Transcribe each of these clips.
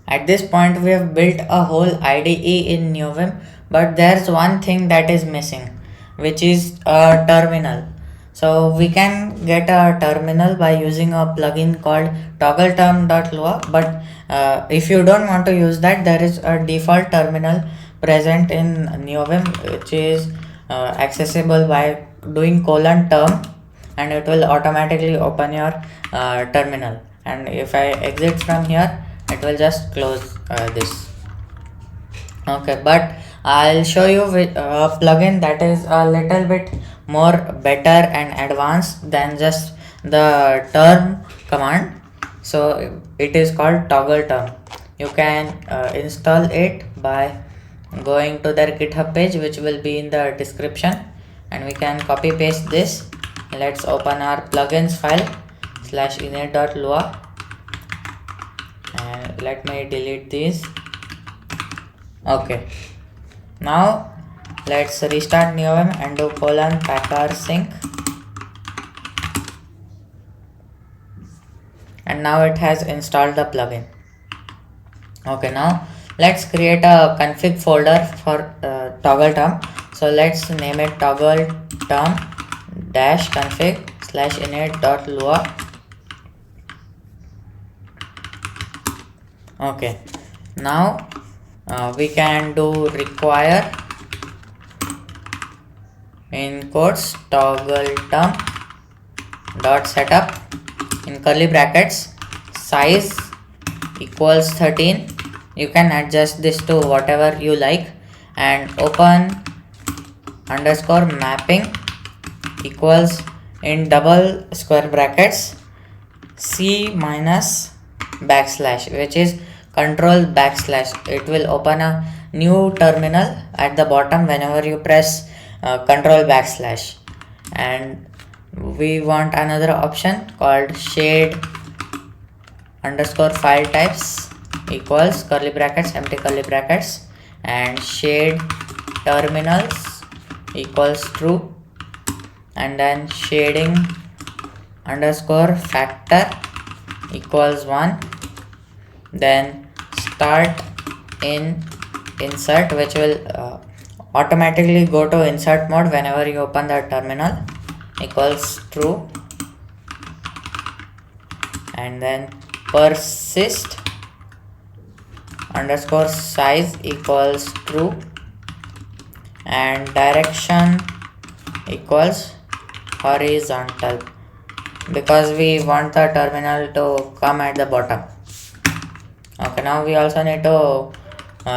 At this point, we have built a whole IDE in NeoVim, but there's one thing that is missing, which is a terminal. So we can get a terminal by using a plugin called toggleterm.lua, but if you don't want to use that, there is a default terminal present in NeoVim, which is accessible by doing :term, and it will automatically open your terminal. And if I exit from here, it will just close this. Okay, but I'll show you with a plugin that is a little bit more better and advanced than just the term command. So it is called toggle term. You can install it by going to their GitHub page, which will be in the description, and we can copy paste this. Let's open our plugins file /init.lua, and let me delete these. Okay, now let's restart NeoVim and do :packr sync, and now it has installed the plugin. Okay, now let's create a config folder for toggle term. So let's name it toggle term -config /init.lua. Okay, now we can do require in quotes toggle term dot setup in curly brackets size equals 13. You can adjust this to whatever you like, and open underscore mapping equals in double square brackets C minus backslash, which is control backslash. It will open a new terminal at the bottom whenever you press control backslash. And we want another option called shade underscore file types equals curly brackets empty curly brackets, and shade terminals equals true, and then shading underscore factor equals 1. Then start in insert, which will automatically go to insert mode whenever you open the terminal, equals true, and then persist underscore size equals true, and direction equals horizontal, because we want the terminal to come at the bottom. Okay, now we also need to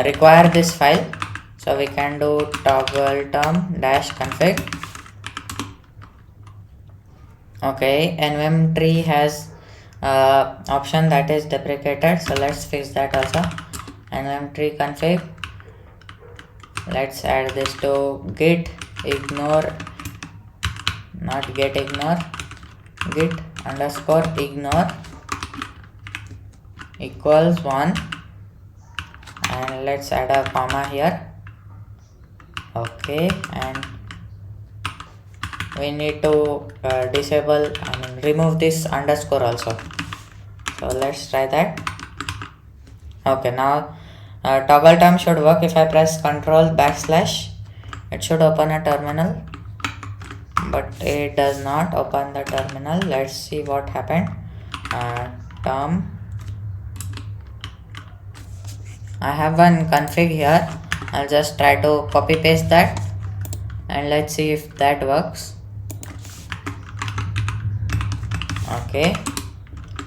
require this file, so we can do toggle term -config. Okay, nvim tree has option that is deprecated, so let's fix that also. Nvim tree config, let's add this to git ignore, not get ignore, git underscore ignore equals 1, and let's add a comma here. Okay, and we need to remove this underscore also, so let's try that. Okay, now toggle term should work. If I press control backslash, it should open a terminal, but it does not open the terminal. Let's see what happened. Term, I have one config here. I'll just try to copy paste that, and let's see if that works. Okay,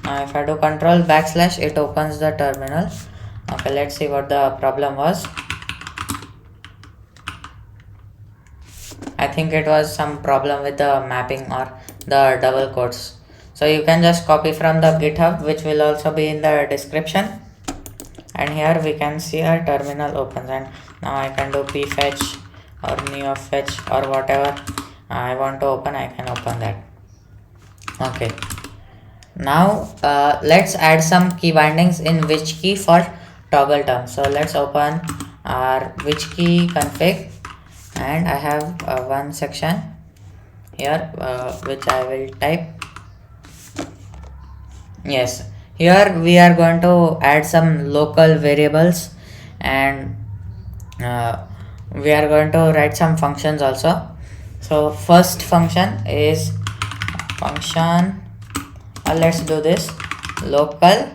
now if I do control backslash, it opens the terminal. Okay, let's see what the problem was. I think it was some problem with the mapping or the double quotes. So you can just copy from the GitHub, which will also be in the description. And here we can see our terminal opens, and now I can do pfetch or neofetch or whatever I want to open, I can open that. Okay, now let's add some key bindings in which key for toggle term. So let's open our which key config, and I have one section here which I will type. Yes, Here we are going to add some local variables, and uh, we are going to write some functions also. So first function is function, let's do this, local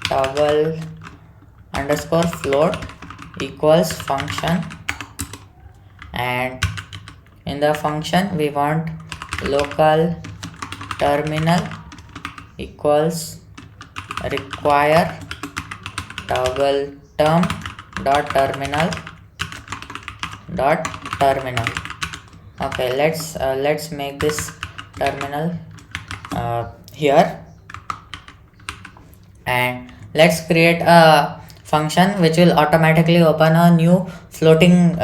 toggle underscore float equals function, and in the function we want local terminal equals require toggle term dot terminal dot terminal. Okay, let's make this terminal here, and let's create a function which will automatically open a new floating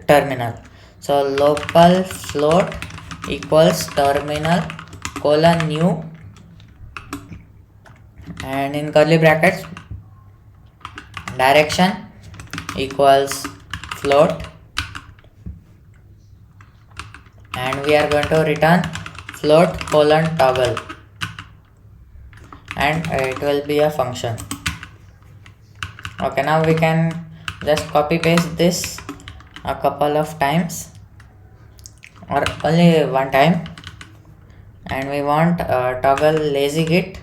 terminal. So local float equals terminal colon new, and in curly brackets direction equals float, and we are going to return float colon toggle, and it will be a function. Okay, now we can just copy paste this a couple of times or only one time, and we want toggle lazy git,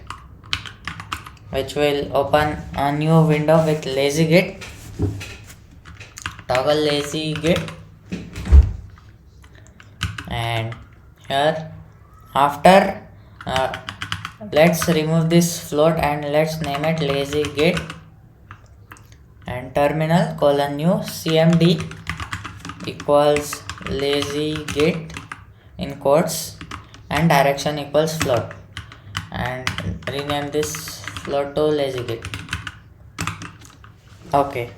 which will open a new window with lazy git, toggle lazy git, and here after let's remove this float and let's name it lazy git, and terminal colon new cmd equals lazy git in quotes, and direction equals float, and rename this float to lazy git. Okay,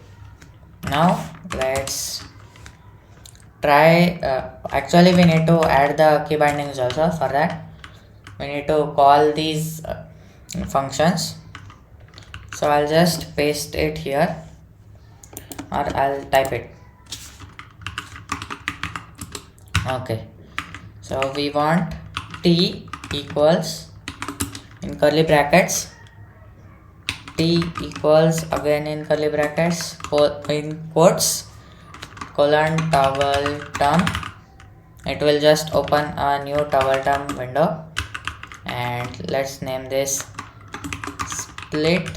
now let's try actually we need to add the key bindings also. For that we need to call these functions, so I'll just paste it here, or I'll type it. Okay, so we want t equals in curly brackets, t equals again in curly brackets in quotes colon toggle term. It will just open a new toggle term window, and let's name this split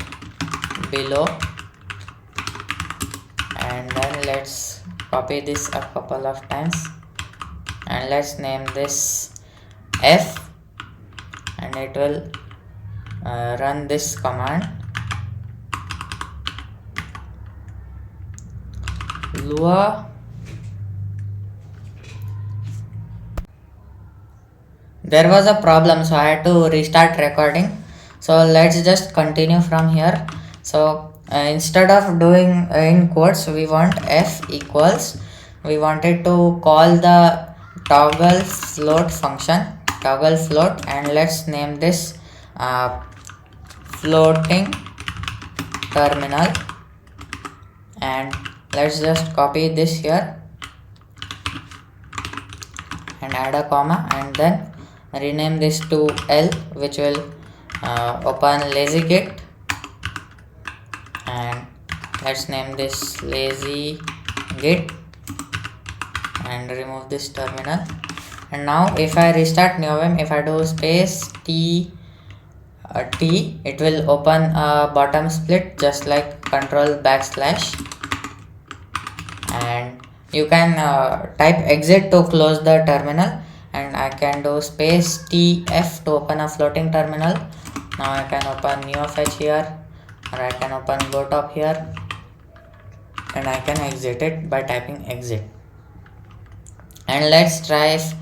below, and then let's copy this a couple of times, and let's name this f, and it will run this command lua. There was a problem, so I had to restart recording, so let's just continue from here. So instead of doing in quotes, we want f equals, we wanted to call the toggle float function, toggle float, and let's name this floating terminal, and let's just copy this here and add a comma, and then rename this to L, which will open lazy git, and let's name this lazy git, and remove this terminal. And now if I restart NeoVim, if I do space t, it will open a bottom split just like control backslash, and you can type exit to close the terminal, and I can do space tf to open a floating terminal. Now I can open neofetch here, or I can open gotop here, and I can exit it by typing exit. And let's try if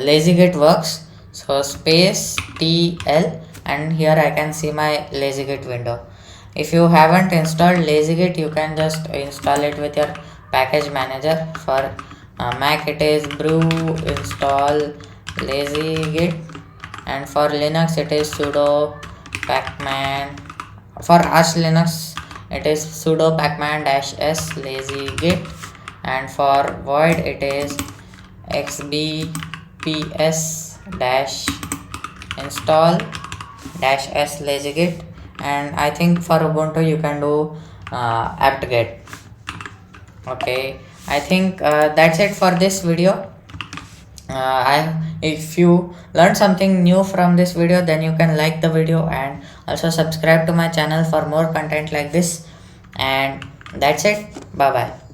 lazy git works. So space tl, and here I can see my lazy git window. If you haven't installed lazy git, you can just install it with your package manager. For Mac it is brew install lazy git, and for Linux it is sudo pacman. For Arch Linux it is sudo pacman -s lazy git, and for void it is xbps -install -s lazy git, and I think for Ubuntu you can do apt-get. Okay, I think that's it for this video. If you learned something new from this video, then you can like the video and also subscribe to my channel for more content like this. And that's it. Bye bye.